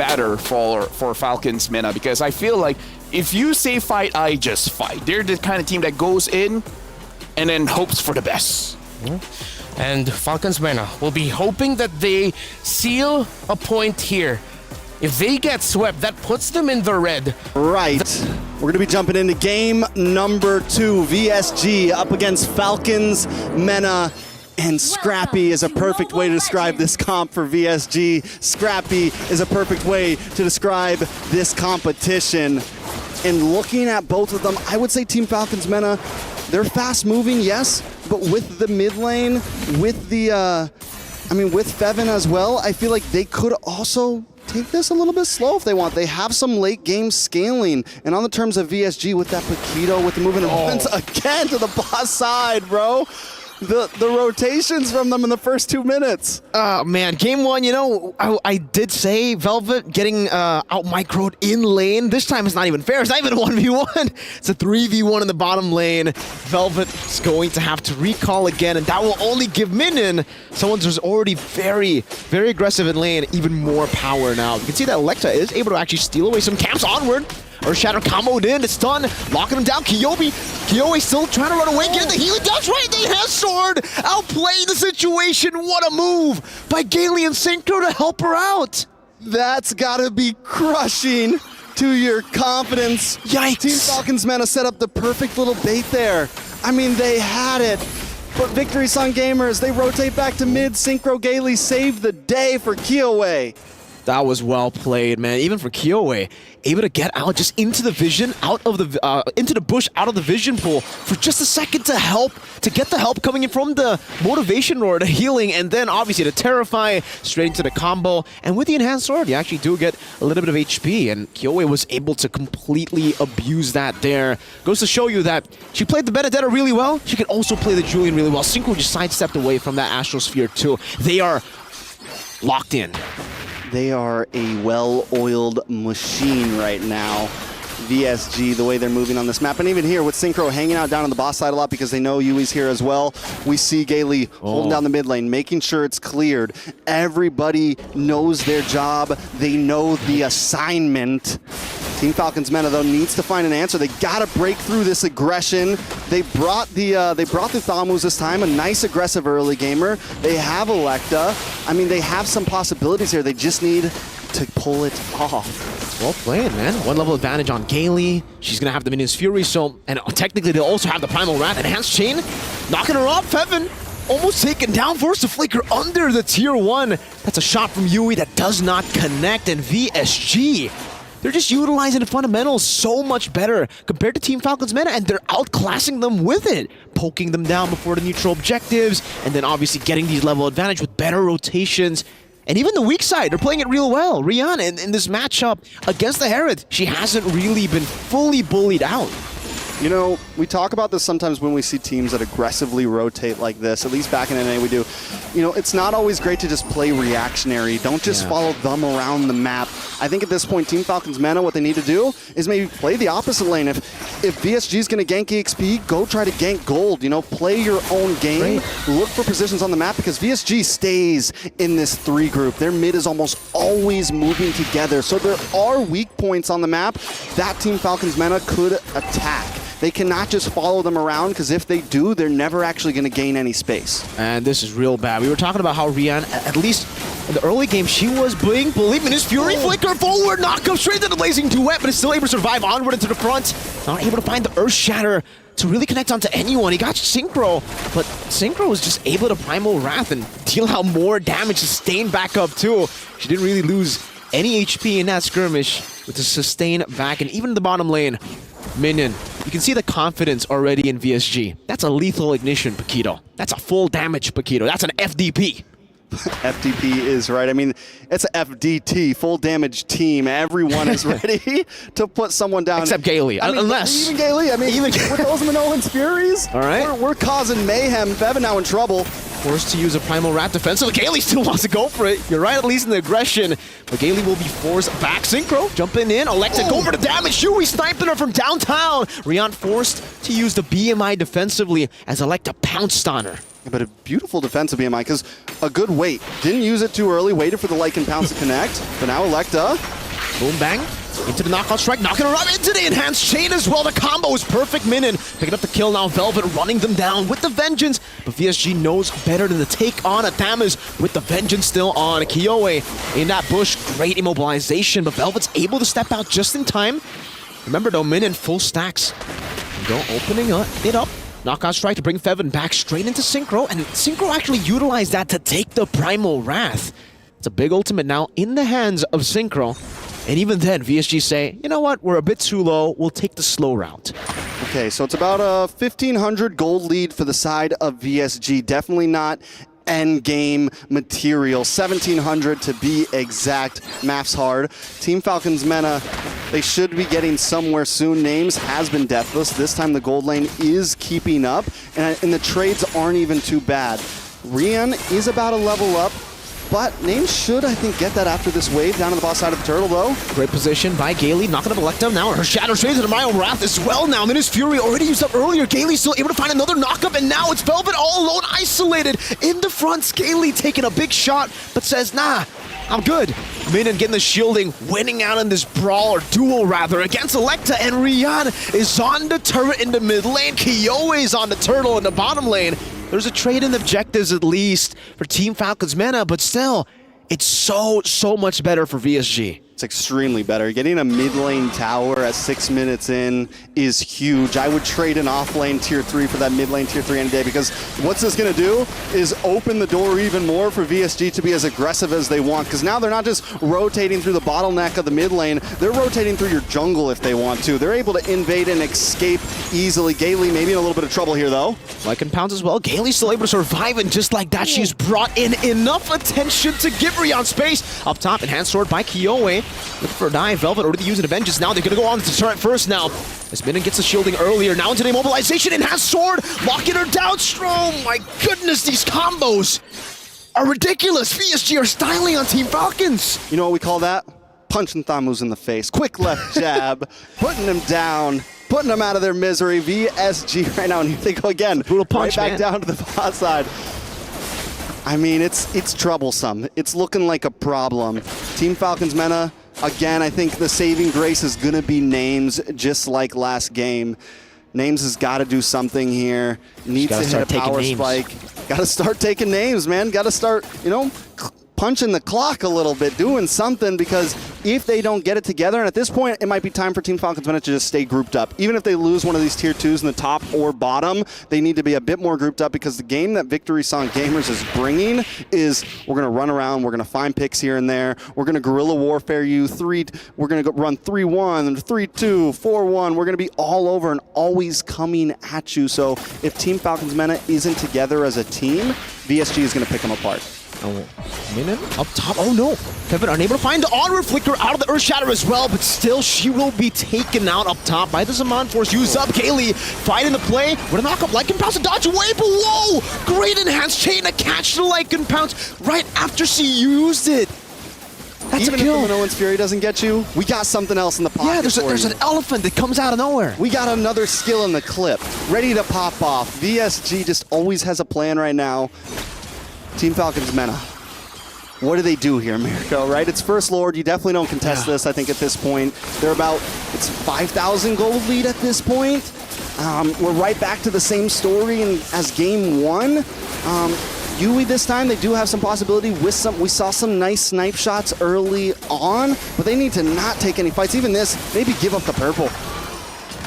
better for Falcons MENA, because I feel like if you say fight, I just fight. They're the kind of team that goes in and then hopes for the best. And Falcons MENA will be hoping that they seal a point here. If they get swept, that puts them in the red. Right. We're going to be jumping into game number 2. VSG up against Falcons MENA. And Scrappy is a perfect way to describe this comp for VSG. Scrappy is a perfect way to describe this competition. And looking at both of them, I would say Team Falcons MENA, they're fast moving, yes, but with the mid lane, with the, with Fevin as well, I feel like they could also take this a little bit slow if they want. They have some late game scaling. And on the terms of VSG with that Paquito, with the movement of defense again to the boss side, bro. The rotations from them in the first 2 minutes. Oh, man. Game 1, you know, I did say Velvet getting out-microed in lane. This time it's not even fair. It's not even a 1v1. It's a 3v1 in the bottom lane. Velvet is going to have to recall again, and that will only give Minion, someone who's already very, very aggressive in lane, even more power now. You can see that Electa is able to actually steal away some camps onward. Or Shadow comboed in, it's done, locking him down. Kyobe still trying to run away, get the healing dodge right, the hand sword, outplaying the situation. What a move by Gailey and Synchro to help her out. That's gotta be crushing to your confidence. Yikes. Team Falcons MENA set up the perfect little bait there. I mean, they had it. But Victory Sun Gamers, they rotate back to mid. Synchro Gailey saved the day for Kyoe. That was well played, man. Even for Kyoe, able to get out just into the vision, out of the into the bush, out of the vision pool for just a second to get the help coming in from the motivation or the healing, and then obviously the terrify straight into the combo. And with the enhanced sword, you actually do get a little bit of HP, and Kyoe was able to completely abuse that there. Goes to show you that she played the Benedetta really well. She could also play the Julian really well. Synchro just sidestepped away from that Astral Sphere too. They are locked in. They are a well-oiled machine right now. VSG, the way they're moving on this map. And even here with Synchro hanging out down on the boss side a lot because they know Yui's here as well. We see Gailey holding down the mid lane, making sure it's cleared. Everybody knows their job. They know the assignment. Team Falcons MENA, though, needs to find an answer. They gotta break through this aggression. They brought the Thamus this time, a nice aggressive early gamer. They have Electa. I mean, they have some possibilities here. They just need to pull it off. Well played, man. One level advantage on Gailey. She's gonna have the Minion's Fury, so, and technically they'll also have the Primal Wrath. Enhanced Chain, knocking her off. Fevin almost taken down, forced to flicker under the tier 1. That's a shot from Yui that does not connect, and VSG, they're just utilizing the fundamentals so much better compared to Team Falcons MENA, and they're outclassing them with it. Poking them down before the neutral objectives, and then obviously getting these level advantage with better rotations. And even the weak side, they're playing it real well. Rihanna in this matchup against the Herod, she hasn't really been fully bullied out. You know, we talk about this sometimes when we see teams that aggressively rotate like this. At least back in NA we do. You know, it's not always great to just play reactionary. Don't just follow them around the map. I think at this point, Team Falcons MENA, what they need to do is maybe play the opposite lane. If VSG is going to gank EXP, go try to gank gold. You know, play your own game. Look for positions on the map because VSG stays in this 3 group. Their mid is almost always moving together. So there are weak points on the map that Team Falcons MENA could attack. They cannot just follow them around, because if they do, they're never actually going to gain any space. And this is real bad. We were talking about how Rian, at least in the early game, she was being bullied. His Fury flicker forward, knock up straight to the Blazing Duet, but is still able to survive onward into the front. Not able to find the Earth Shatter to really connect onto anyone. He got Synchro, but Synchro was just able to Primal Wrath and deal out more damage, sustain back up too. She didn't really lose any HP in that skirmish with the sustain back, and even in the bottom lane, Minion, you can see the confidence already in VSG. That's a lethal ignition, Paquito. That's a full damage, Paquito. That's an FDP. FDP is right. I mean, it's a FDT, full damage team. Everyone is ready to put someone down. Except Gailey, I mean, unless... Even Gailey, I mean, with those Minolan's Furies, all right. we're causing mayhem. Fevin now in trouble. Forced to use a Primal Rat defense, so Gailey still wants to go for it. You're right, at least in the aggression. But Gailey will be forced back. Synchro jumping in. Alexa go for the damage. Yui sniping her from downtown. Rian forced to use the BMI defensively as Electa pounced on her. But a beautiful defense of BMI, because a good wait. Didn't use it too early, waited for the like and pounce to connect, but now Electa. Boom, bang. Into the knockout strike, knocking her up into the enhanced chain as well. The combo is perfect. Minin picking up the kill now. Velvet running them down with the vengeance. But VSG knows better than to take on Athamas with the vengeance still on. Kiowe in that bush, great immobilization, but Velvet's able to step out just in time. Remember though, Minin full stacks. Go opening it up. Knockout strike to bring Fevin back straight into Synchro, and Synchro actually utilized that to take the Primal Wrath. It's a big ultimate now in the hands of Synchro. And even then, VSG say, you know what, we're a bit too low, we'll take the slow route. Okay, so it's about a 1,500 gold lead for the side of VSG. Definitely not end game material. 1,700 to be exact. Math's hard. Team Falcons MENA, they should be getting somewhere soon. Names has been deathless. This time the gold lane is keeping up, and the trades aren't even too bad. Rian is about a level up, but Names should, I think, get that after this wave down on the boss side of the turtle, though. Great position by Gaily, knocking up Electa now. Her Shadow Shades and Mario Wrath as well now. Minus Fury already used up earlier. Gaily still able to find another knockup, and now it's Velvet all alone, isolated in the front. Gaily taking a big shot, but says, nah, I'm good. Minin getting the shielding, winning out in this brawl, or duel rather, against Electa, and Rian is on the turret in the mid lane. Kiowe is on the turtle in the bottom lane. There's a trade in objectives at least for Team Falcons MENA, but still, it's so much better for VSG. It's extremely better. Getting a mid lane tower at 6 minutes in is huge. I would trade an off lane tier 3 for that mid lane tier 3 any day, because what's this going to do is open the door even more for VSG to be as aggressive as they want, because now they're not just rotating through the bottleneck of the mid lane, they're rotating through your jungle if they want to. They're able to invade and escape easily. Gaily maybe in a little bit of trouble here though. Like and pounds as well. Gaily's still able to survive, and just like that, she's brought in enough attention to give Rion space. Up top, enhanced sword by Kiowe. Looking for a dive. Velvet already using a vengeance now. They're going to go on to turret first now. As Minin gets the shielding earlier. Now into the immobilization. Enhanced sword. Locking her down. Oh my goodness, these combos are ridiculous. VSG are styling on Team Falcons. You know what we call that? Punching Thamus in the face. Quick left jab. Putting him down. Putting them out of their misery. VSG right now. And here they go again. Brutal punch, right back down to the bot side. I mean, it's troublesome. It's looking like a problem. Team Falcons MENA, again, I think the saving grace is going to be Names, just like last game. Names has got to do something here. Needs to hit a power spike. Got to start taking names, man. Got to start, you know, punching the clock a little bit, doing something, because if they don't get it together, and at this point, it might be time for Team Falcons MENA to just stay grouped up. Even if they lose one of these tier 2s in the top or bottom, they need to be a bit more grouped up, because the game that Victory Song Gamers is bringing is we're going to run around, we're going to find picks here and there, we're going to guerrilla warfare you, we're going to run 3-1, 3-2, 4-1, we're going to be all over and always coming at you. So if Team Falcons MENA isn't together as a team, VSG is going to pick them apart. Oh, Minin up top. Oh no. Kevin unable to find the onward flicker out of the Earth Shatter as well, but still she will be taken out up top by the Zaman Force. Use up Gaily, fighting the play with a knockup. Lycan Pounce to dodge away below. Great enhanced chain to catch the Lycan Pounce right after she used it. That's Even a kill. if the Minoan's Fury doesn't get you, we got something else in the pocket. Yeah, there's an elephant that comes out of nowhere. We got another skill in the clip, ready to pop off. VSG just always has a plan right now. Team Falcons MENA. What do they do here, Mirko, right? It's First Lord. You definitely don't contest this, I think, at this point. They're about, it's 5,000 gold lead at this point. We're right back to the same story as game 1. Yui this time, they do have some possibility with some, we saw some nice snipe shots early on, but they need to not take any fights. Even this, maybe give up the purple.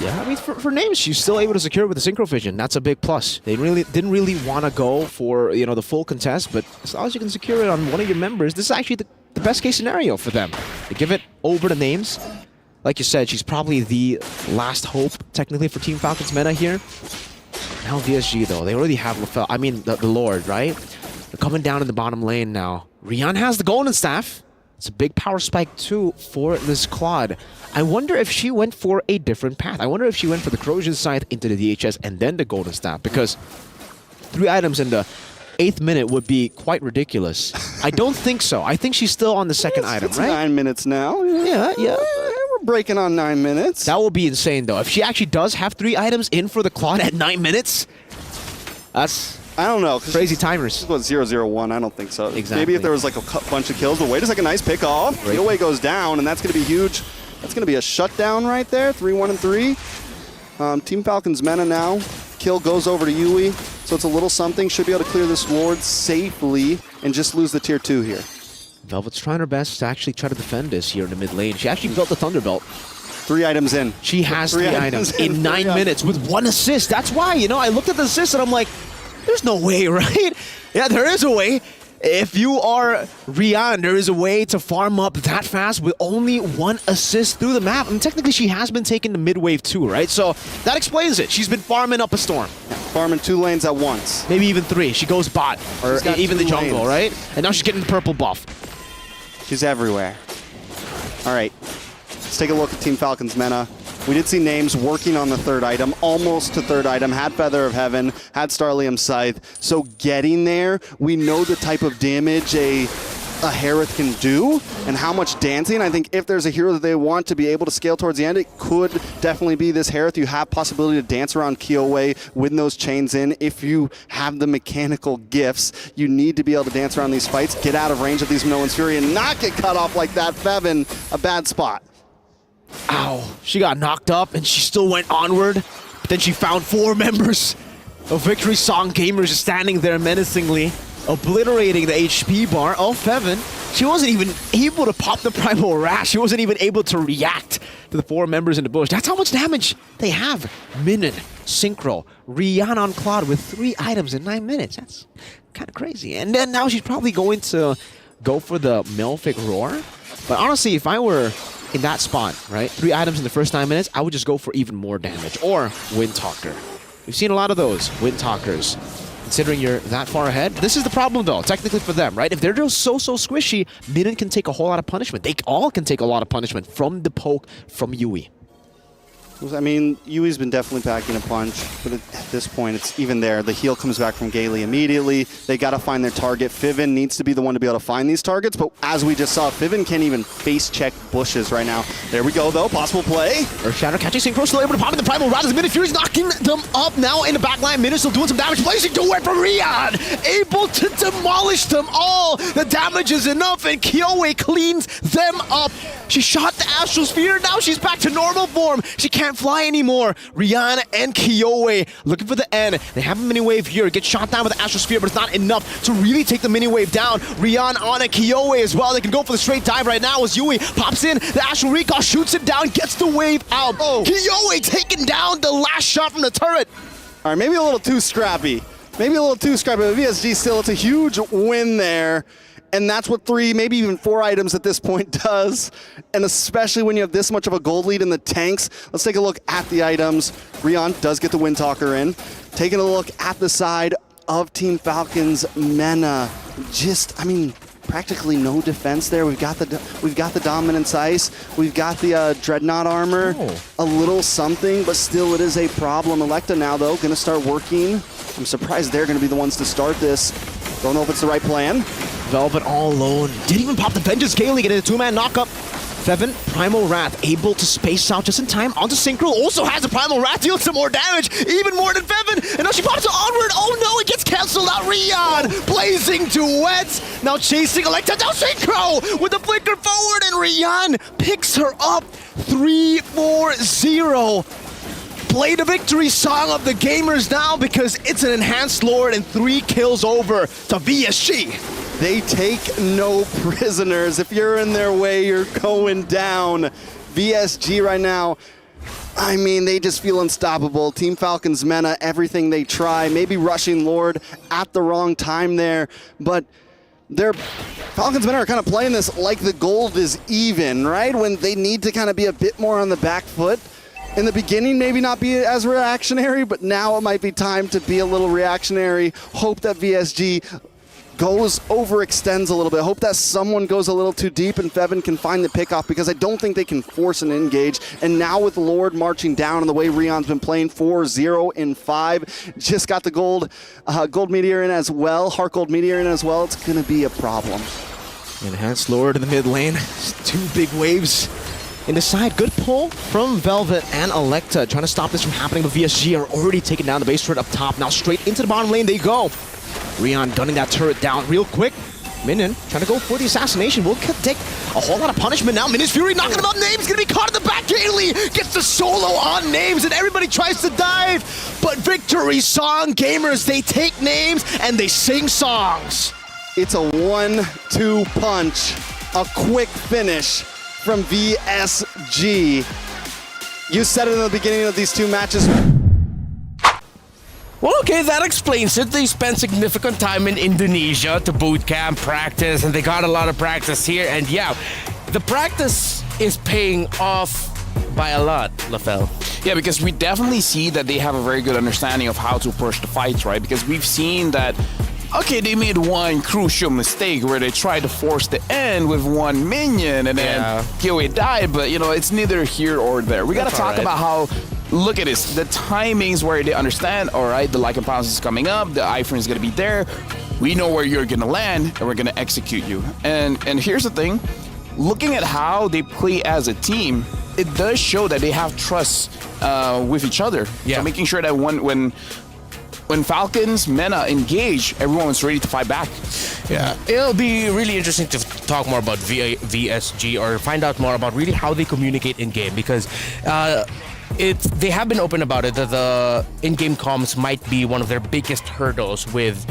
Yeah, I mean, for Names, she's still able to secure with the Synchro Vision. That's a big plus. They didn't really want to go for, you know, the full contest, but as long as you can secure it on one of your members, this is actually the best case scenario for them. They give it over to Names. Like you said, she's probably the last hope, technically, for Team Falcons MENA here. Now VSG, though, they already have LaFell. I mean, the Lord, right? They're coming down in the bottom lane now. Rian has the Golden Staff. It's a big power spike, too, for this Claude. I wonder if she went for a different path. I wonder if she went for the Corrosion Scythe into the DHS and then the Golden Staff, because 3 items in the 8th minute would be quite ridiculous. I don't think so. I think she's still on the second item, it's right? 9 minutes now. Yeah. We're breaking on 9 minutes. That will be insane, though. If she actually does have 3 items in for the Claude at 9 minutes, that's I don't know. Crazy timers. It was 0-0-1. I don't think so. Exactly. Maybe if there was like a bunch of kills. But wait a second, nice pick off. Kyoei goes down, and that's going to be huge. That's going to be a shutdown right there. 3-1 and 3. Team Falcons Mena now. Kill goes over to Yui, so it's a little something. Should be able to clear this ward safely and just lose the tier 2 here. Velvet's trying her best to actually try to defend this here in the mid lane. She actually built the Thunderbolt. 3 items in. She has 3 items in 9 minutes with 1 assist. That's why, you know, I looked at the assist and I'm like, there's no way, right? Yeah, there is a way. If you are Rian, there is a way to farm up that fast with only 1 assist through the map. I mean, technically, she has been taking the mid wave too, right? So that explains it. She's been farming up a storm. Yeah, farming 2 lanes at once. Maybe even 3. She goes bot, or even the jungle, lanes. right? And now she's getting the purple buff. She's everywhere. All right, let's take a look at Team Falcons Mena. We did see names working on the 3rd item, almost to 3rd item, had Feather of Heaven, had Starlium Scythe. So getting there, we know the type of damage a Harith can do and how much dancing. I think if there's a hero that they want to be able to scale towards the end, it could definitely be this Harith. You have possibility to dance around Kyoei with those chains in. If you have the mechanical gifts, you need to be able to dance around these fights, get out of range of these Minoan's Fury, and not get cut off like that. Fevin, a bad spot. Ow. She got knocked up and she still went onward. But then she found 4 members of Victory Song Gamers just standing there menacingly, obliterating the HP bar of Fevin. She wasn't even able to pop the Primal Rash. She wasn't even able to react to the 4 members in the bush. That's how much damage they have. Minin, Synchro, Rihanna on Claude with 3 items in 9 minutes. That's kind of crazy. And then now she's probably going to go for the Malefic Roar. But honestly, if I were in that spot, right, 3 items in the first 9 minutes, I would just go for even more damage. Or Wind Talker. We've seen a lot of those Wind Talkers. Considering you're that far ahead, this is the problem though, technically for them, right? If they're just so squishy, Minin can take a whole lot of punishment. They all can take a lot of punishment from the poke from Yui. I mean, Yui's been definitely packing a punch, but at this point, it's even there. The heal comes back from Gailey immediately. They got to find their target. Fiven needs to be the one to be able to find these targets, but as we just saw, Fiven can't even face check bushes right now. There we go, though. Possible play. Earth Shatter catching Synchro, still able to pop in the Primal Rod as Minin Fury's knocking them up now in the back line. Minin still doing some damage, placing to it from Rian, able to demolish them all. The damage is enough, and Kyoei cleans them up. She shot the Astral Sphere, now she's back to normal form. She can't fly anymore. Rihanna and Kyoei looking for the end. They have a mini wave here. Get shot down with the Astral Sphere, but it's not enough to really take the mini wave down. Rihanna on a Kyoei as well. They can go for the straight dive right now as Yui pops in. The Astral Recall shoots it down, gets the wave out. Oh. Kyoei taking down the last shot from the turret. All right, maybe a little too scrappy. Maybe a little too scrappy, but VSG still, it's a huge win there. And that's what 3, maybe even 4 items at this point does. And especially when you have this much of a gold lead in the tanks. Let's take a look at the items. Rion does get the Wind Talker in. Taking a look at the side of Team Falcons Mena. Just, I mean, practically no defense there. We've got the Dominance Ice. We've got the Dreadnought armor. Oh. A little something, but still it is a problem. Electa now, though, going to start working. I'm surprised they're going to be the ones to start this. Don't know if it's the right plan. Velvet all alone. Didn't even pop the Vengeance Gaily, getting a 2-man knockup. Fevin, Primal Wrath, able to space out just in time onto Synchro. Also has a Primal Wrath, dealing some more damage, even more than Fevin. And now she pops to Onward. Oh no, it gets canceled out. Rian, blazing duets. Now chasing Electa, now Synchro with the flicker forward, and Rian picks her up. 3-4-0. Play the victory song of the gamers now, because it's an enhanced lord and 3 kills over to VSG. They take no prisoners. If you're in their way, you're going down. VSG right now, I mean, they just feel unstoppable. Team Falcons Mena, everything they try, maybe rushing Lord at the wrong time there, but Falcons Mena are kind of playing this like the gold is even, right? When they need to kind of be a bit more on the back foot. In the beginning, maybe not be as reactionary, but now it might be time to be a little reactionary. Hope that VSG overextends a little bit. Hope that someone goes a little too deep and Fevin can find the pickoff, because I don't think they can force an engage. And now with Lord marching down and the way Rion's been playing 4-0-5, just got the gold meteor in as well, Heart Gold Meteor in as well, it's going to be a problem. Enhanced Lord in the mid lane. 2 big waves in the side. Good pull from Velvet and Electa, trying to stop this from happening, but VSG are already taking down the base turret up top. Now straight into the bottom lane they go. Rion gunning that turret down real quick. Minion trying to go for the assassination. Will take a whole lot of punishment now. Minion's Fury knocking him up. Names gonna be caught in the back. Haley gets the solo on Names, and everybody tries to dive. But victory song gamers, they take names and they sing songs. It's a 1-2 punch. A quick finish from VSG. You said it in the beginning of these two matches. Well, okay, that explains it. They spent significant time in Indonesia to boot camp, practice, and they got a lot of practice here. And yeah, the practice is paying off by a lot, LaFell. Yeah, because we definitely see that they have a very good understanding of how to push the fights, right? Because we've seen that, okay, they made one crucial mistake where they tried to force the end with one minion and then Kiwi died, but you know, it's neither here or there. We gotta talk about how, look at this, the timings where they understand, all right, the Lycan Pounce is coming up, the iframe is gonna be there, we know where you're gonna land, and we're gonna execute you. And here's the thing, looking at how they play as a team, it does show that they have trust with each other. Yeah. So making sure that when Falcons MENA engage, everyone was ready to fight back. Yeah, it'll be really interesting to talk more about VSG or find out more about really how they communicate in game, because they have been open about it that the in-game comms might be one of their biggest hurdles, with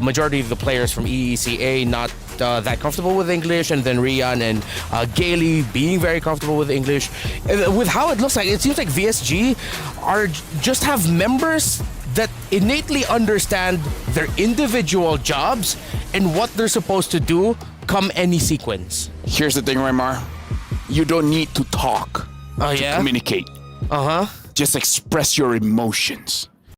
majority of the players from EECA not that comfortable with English, and then Rian and Gailey being very comfortable with English. With how it looks like, it seems like VSG just have members that innately understand their individual jobs and what they're supposed to do come any sequence. Here's the thing, Raymar. You don't need to talk to communicate. Uh-huh. Just express your emotions.